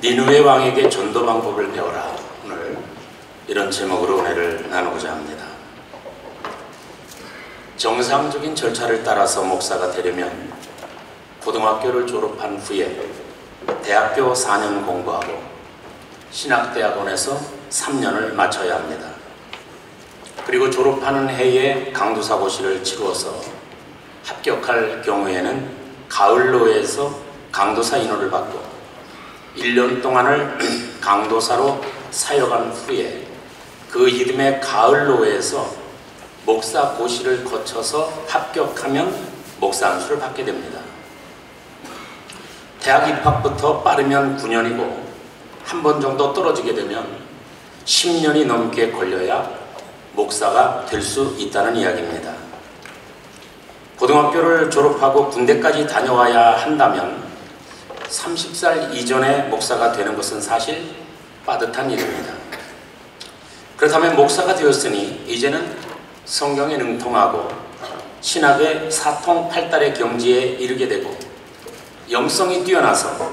니느웨 왕에게 전도 방법을 배워라. 오늘 이런 제목으로 은혜를 나누고자 합니다. 정상적인 절차를 따라서 목사가 되려면 고등학교를 졸업한 후에 대학교 4년 공부하고 신학대학원에서 3년을 마쳐야 합니다. 그리고 졸업하는 해에 강도사고시를 치루어서 합격할 경우에는 가을로에서 강도사 인호를 받고 1년 동안을 강도사로 사역한 후에 그 이듬해 가을로에서 목사 고시를 거쳐서 합격하면 목사 안수를 받게 됩니다. 대학 입학부터 빠르면 9년이고 한 번 정도 떨어지게 되면 10년이 넘게 걸려야 목사가 될 수 있다는 이야기입니다. 고등학교를 졸업하고 군대까지 다녀와야 한다면 30살 이전에 목사가 되는 것은 사실 빠듯한 일입니다. 그렇다면 목사가 되었으니 이제는 성경에 능통하고 신학의 사통팔달의 경지에 이르게 되고 영성이 뛰어나서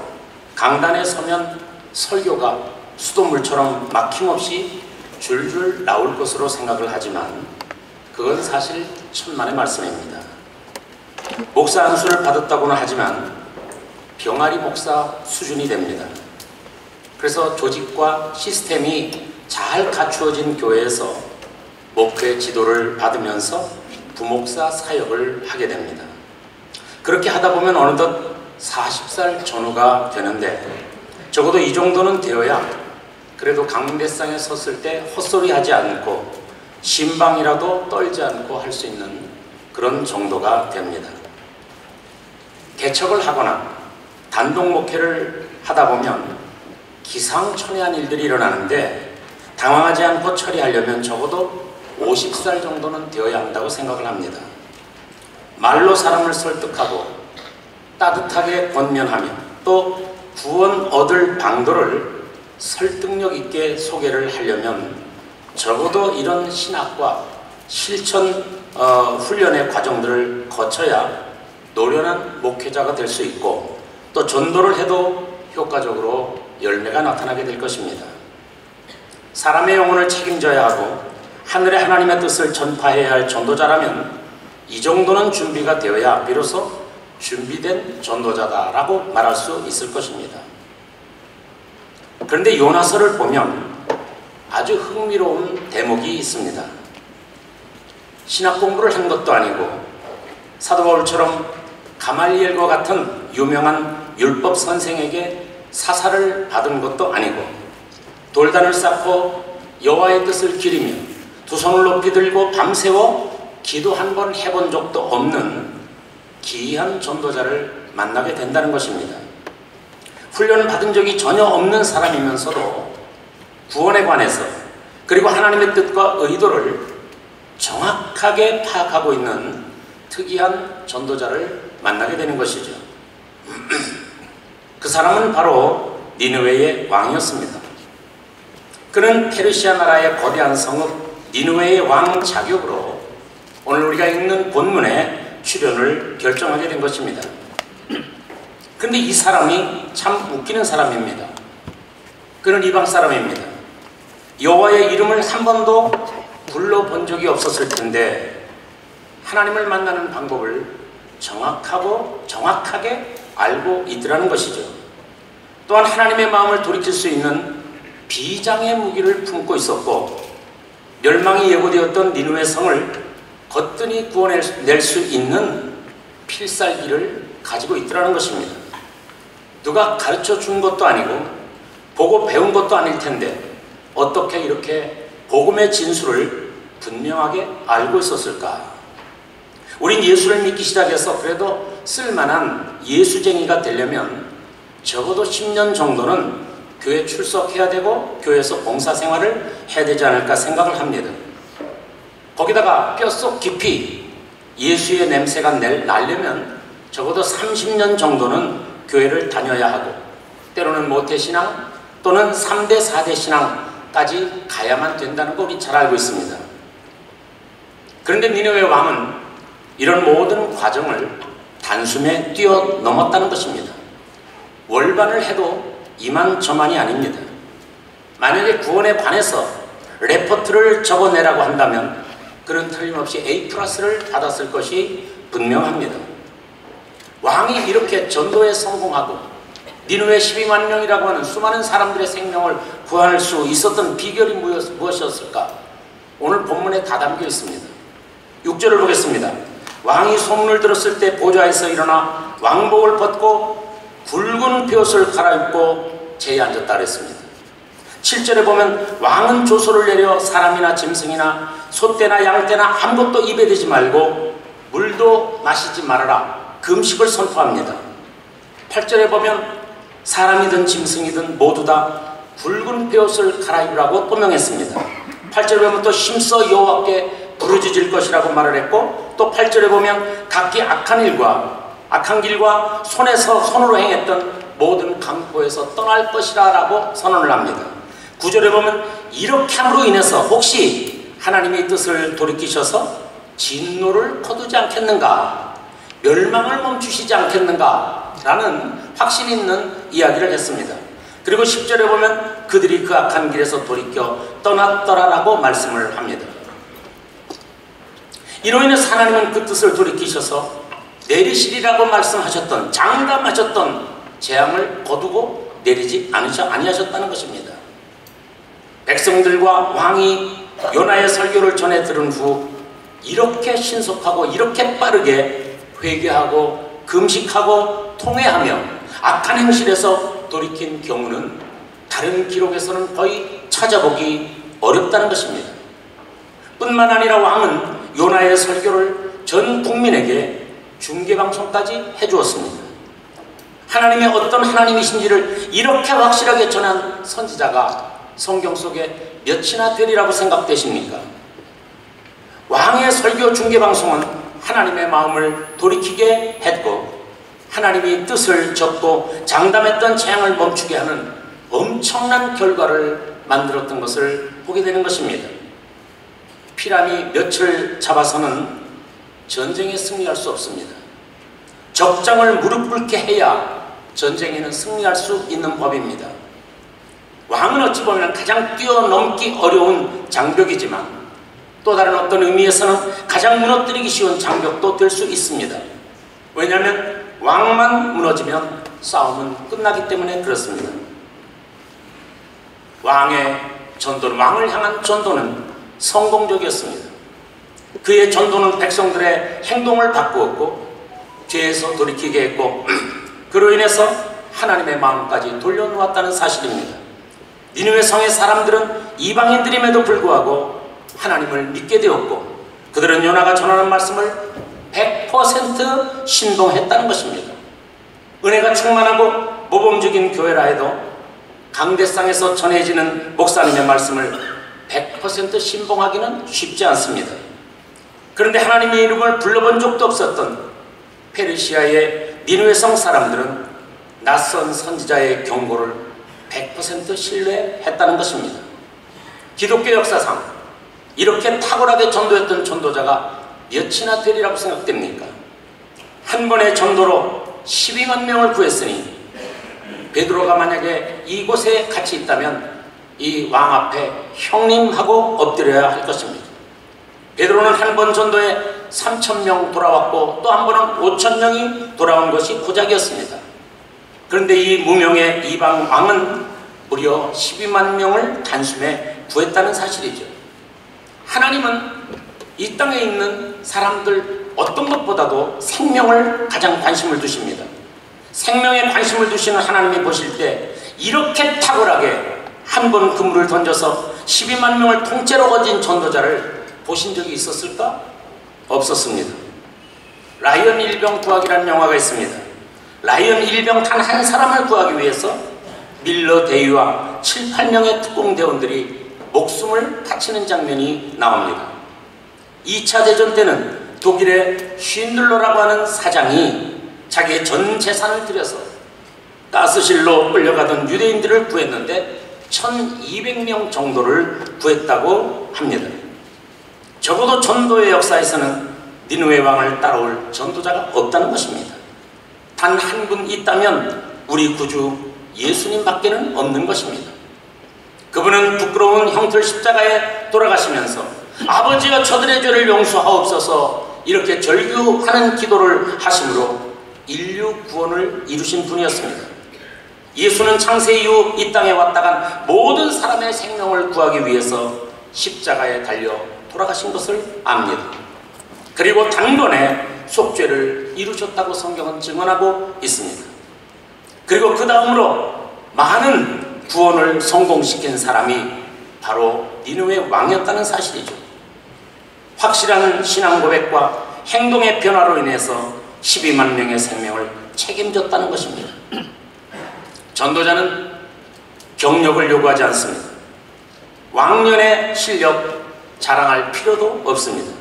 강단에 서면 설교가 수돗물처럼 막힘없이 줄줄 나올 것으로 생각을 하지만 그건 사실 천만의 말씀입니다. 목사 안수를 받았다고는 하지만 병아리 목사 수준이 됩니다. 그래서 조직과 시스템이 잘 갖추어진 교회에서 목회 지도를 받으면서 부목사 사역을 하게 됩니다. 그렇게 하다 보면 어느덧 40살 전후가 되는데 적어도 이 정도는 되어야 그래도 강대상에 섰을 때 헛소리하지 않고 신방이라도 떨지 않고 할 수 있는 그런 정도가 됩니다. 개척을 하거나 단독 목회를 하다 보면 기상천외한 일들이 일어나는데 당황하지 않고 처리하려면 적어도 50살 정도는 되어야 한다고 생각을 합니다. 말로 사람을 설득하고 따뜻하게 권면하며 또 구원 얻을 방도를 설득력 있게 소개를 하려면 적어도 이런 신학과 실천 훈련의 과정들을 거쳐야 노련한 목회자가 될 수 있고 또 전도를 해도 효과적으로 열매가 나타나게 될 것입니다. 사람의 영혼을 책임져야 하고 하늘의 하나님의 뜻을 전파해야 할 전도자라면 이 정도는 준비가 되어야 비로소 준비된 전도자다라고 말할 수 있을 것입니다. 그런데 요나서를 보면 아주 흥미로운 대목이 있습니다. 신학 공부를 한 것도 아니고 사도 바울처럼 가말리엘과 같은 유명한 율법 선생에게 사사를 받은 것도 아니고 돌단을 쌓고 여호와의 뜻을 기리며 두 손을 높이 들고 밤새워 기도 한 번 해본 적도 없는 기이한 전도자를 만나게 된다는 것입니다. 훈련을 받은 적이 전혀 없는 사람이면서도 구원에 관해서 그리고 하나님의 뜻과 의도를 정확하게 파악하고 있는 특이한 전도자를 만나게 되는 것이죠. 그 사람은 바로 니느웨의 왕이었습니다. 그는 페르시아 나라의 거대한 성읍 니느웨의 왕 자격으로 오늘 우리가 읽는 본문에 출연을 결정하게 된 것입니다. 그런데 이 사람이 참 웃기는 사람입니다. 그는 이방 사람입니다. 여호와의 이름을 한 번도 불러본 적이 없었을 텐데 하나님을 만나는 방법을 정확하게 알고 있더라는 것이죠. 또한 하나님의 마음을 돌이킬 수 있는 비장의 무기를 품고 있었고 멸망이 예고되었던 니느웨 성을 거뜬히 구원낼 수 있는 필살기를 가지고 있더라는 것입니다. 누가 가르쳐 준 것도 아니고 보고 배운 것도 아닐 텐데 어떻게 이렇게 복음의 진수를 분명하게 알고 있었을까? 우린 예수를 믿기 시작해서 그래도 쓸만한 예수쟁이가 되려면 적어도 10년 정도는 교회 출석해야 되고 교회에서 봉사생활을 해야 되지 않을까 생각을 합니다. 거기다가 뼛속 깊이 예수의 냄새가 나려면 적어도 30년 정도는 교회를 다녀야 하고 때로는 모태신앙 또는 3대 4대 신앙까지 가야만 된다는 거 우리 잘 알고 있습니다. 그런데 니느웨 왕은 이런 모든 과정을 단숨에 뛰어넘었다는 것입니다. 월반을 해도 이만저만이 아닙니다. 만약에 구원에 관해서 레포트를 적어내라고 한다면 그는 틀림없이 A+를 받았을 것이 분명합니다. 왕이 이렇게 전도에 성공하고 니느웨 12만 명이라고 하는 수많은 사람들의 생명을 구할 수 있었던 비결이 무엇이었을까? 오늘 본문에 다 담겨 있습니다. 6절을 보겠습니다. 왕이 소문을 들었을 때 보좌에서 일어나 왕복을 벗고 굵은 벼옷을 갈아입고 제에 앉았다 그랬습니다. 7절에 보면 왕은 조소를 내려 사람이나 짐승이나 소떼나 양떼나 아무것도 입에 대지 말고 물도 마시지 말아라. 금식을 선포합니다. 8절에 보면 사람이든 짐승이든 모두 다 굵은 벼옷을 갈아입으라고 또 명했습니다. 8절에 보면 또 힘써 여호와께 부르짖을 것이라고 말을 했고, 또 8절에 보면 각기 악한 길과 손으로 행했던 모든 강포에서 떠날 것이라 라고 선언을 합니다. 9절에 보면 이렇게 함으로 인해서 혹시 하나님의 뜻을 돌이키셔서 진노를 거두지 않겠는가, 멸망을 멈추시지 않겠는가 라는 확신 있는 이야기를 했습니다. 그리고 10절에 보면 그들이 그 악한 길에서 돌이켜 떠났더라라고 말씀을 합니다. 이로 인해서 하나님은 그 뜻을 돌이키셔서 내리시리라고 말씀하셨던, 장담하셨던 재앙을 거두고 내리지 아니하셨다는 것입니다. 백성들과 왕이 요나의 설교를 전해 들은 후 이렇게 신속하고 이렇게 빠르게 회개하고 금식하고 통회하며 악한 행실에서 돌이킨 경우는 다른 기록에서는 거의 찾아보기 어렵다는 것입니다. 뿐만 아니라 왕은 요나의 설교를 전 국민에게 중계방송까지 해주었습니다. 하나님의 어떤 하나님이신지를 이렇게 확실하게 전한 선지자가 성경 속에 몇이나 되리라고 생각되십니까? 왕의 설교 중계방송은 하나님의 마음을 돌이키게 했고 하나님이 뜻을 접고 장담했던 재앙을 멈추게 하는 엄청난 결과를 만들었던 것을 보게 되는 것입니다. 피라미 몇을 잡아서는 전쟁에 승리할 수 없습니다. 적장을 무릎 꿇게 해야 전쟁에는 승리할 수 있는 법입니다. 왕은 어찌 보면 가장 뛰어넘기 어려운 장벽이지만 또 다른 어떤 의미에서는 가장 무너뜨리기 쉬운 장벽도 될 수 있습니다. 왜냐하면 왕만 무너지면 싸움은 끝나기 때문에 그렇습니다. 왕의 전도는, 왕을 향한 전도는 성공적이었습니다. 그의 전도는 백성들의 행동을 바꾸었고 죄에서 돌이키게 했고 그로 인해서 하나님의 마음까지 돌려놓았다는 사실입니다. 니느웨 성의 사람들은 이방인들임에도 불구하고 하나님을 믿게 되었고 그들은 요나가 전하는 말씀을 100% 신봉했다는 것입니다. 은혜가 충만하고 모범적인 교회라 해도 강대상에서 전해지는 목사님의 말씀을 100% 신봉하기는 쉽지 않습니다. 그런데 하나님의 이름을 불러본 적도 없었던 페르시아의 니느웨 성 사람들은 낯선 선지자의 경고를 100% 신뢰했다는 것입니다. 기독교 역사상 이렇게 탁월하게 전도했던 전도자가 몇이나 되리라고 생각됩니까? 한 번의 전도로 12만 명을 구했으니 베드로가 만약에 이곳에 같이 있다면 이 왕 앞에 형님하고 엎드려야 할 것입니다. 베드로는 한 번 전도에 3,000명 돌아왔고 또 한 번은 5,000명이 돌아온 것이 고작이었습니다. 그런데 이 무명의 이방 왕은 무려 12만 명을 단숨에 구했다는 사실이죠. 하나님은 이 땅에 있는 사람들 어떤 것보다도 생명을 가장 관심을 두십니다. 생명에 관심을 두시는 하나님이 보실 때 이렇게 탁월하게 한 번 그물을 던져서 12만 명을 통째로 건진 전도자를 보신 적이 있었을까? 없었습니다. 라이언 일병 구하기라는 영화가 있습니다. 라이언 일병 단 한 사람을 구하기 위해서 밀러 대위와 7, 8명의 특공대원들이 목숨을 바치는 장면이 나옵니다. 2차 대전 때는 독일의 쉰들러라고 하는 사장이 자기의 전 재산을 들여서 가스실로 끌려가던 유대인들을 구했는데 1200명 정도를 구했다고 합니다. 적어도 전도의 역사에서는 니느웨 왕을 따라올 전도자가 없다는 것입니다. 단 한 분 있다면 우리 구주 예수님밖에는 없는 것입니다. 그분은 부끄러운 형틀 십자가에 돌아가시면서 아버지여 저들의 죄를 용서하옵소서 이렇게 절규하는 기도를 하심으로 인류 구원을 이루신 분이었습니다. 예수는 창세 이후 이 땅에 왔다간 모든 사람의 생명을 구하기 위해서 십자가에 달려 돌아가신 것을 압니다. 그리고 단번에 속죄를 이루셨다고 성경은 증언하고 있습니다. 그리고 그 다음으로 많은 구원을 성공시킨 사람이 바로 니느웨 왕이었다는 사실이죠. 확실한 신앙 고백과 행동의 변화로 인해서 12만 명의 생명을 책임졌다는 것입니다. 전도자는 경력을 요구하지 않습니다. 왕년의 실력 자랑할 필요도 없습니다.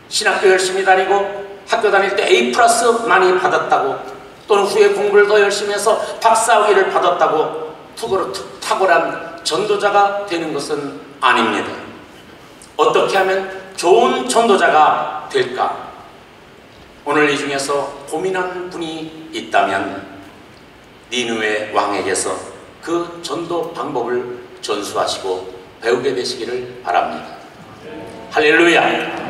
신학교 열심히 다니고 학교 다닐 때 A+ 많이 받았다고 또는 후에 공부를 더 열심히 해서 박사학위를 받았다고 탁월한 전도자가 되는 것은 아닙니다. 어떻게 하면 좋은 전도자가 될까? 오늘 이 중에서 고민하는 분이 있다면 니느웨 왕에게서 그 전도 방법을 전수하시고 배우게 되시기를 바랍니다. 할렐루야!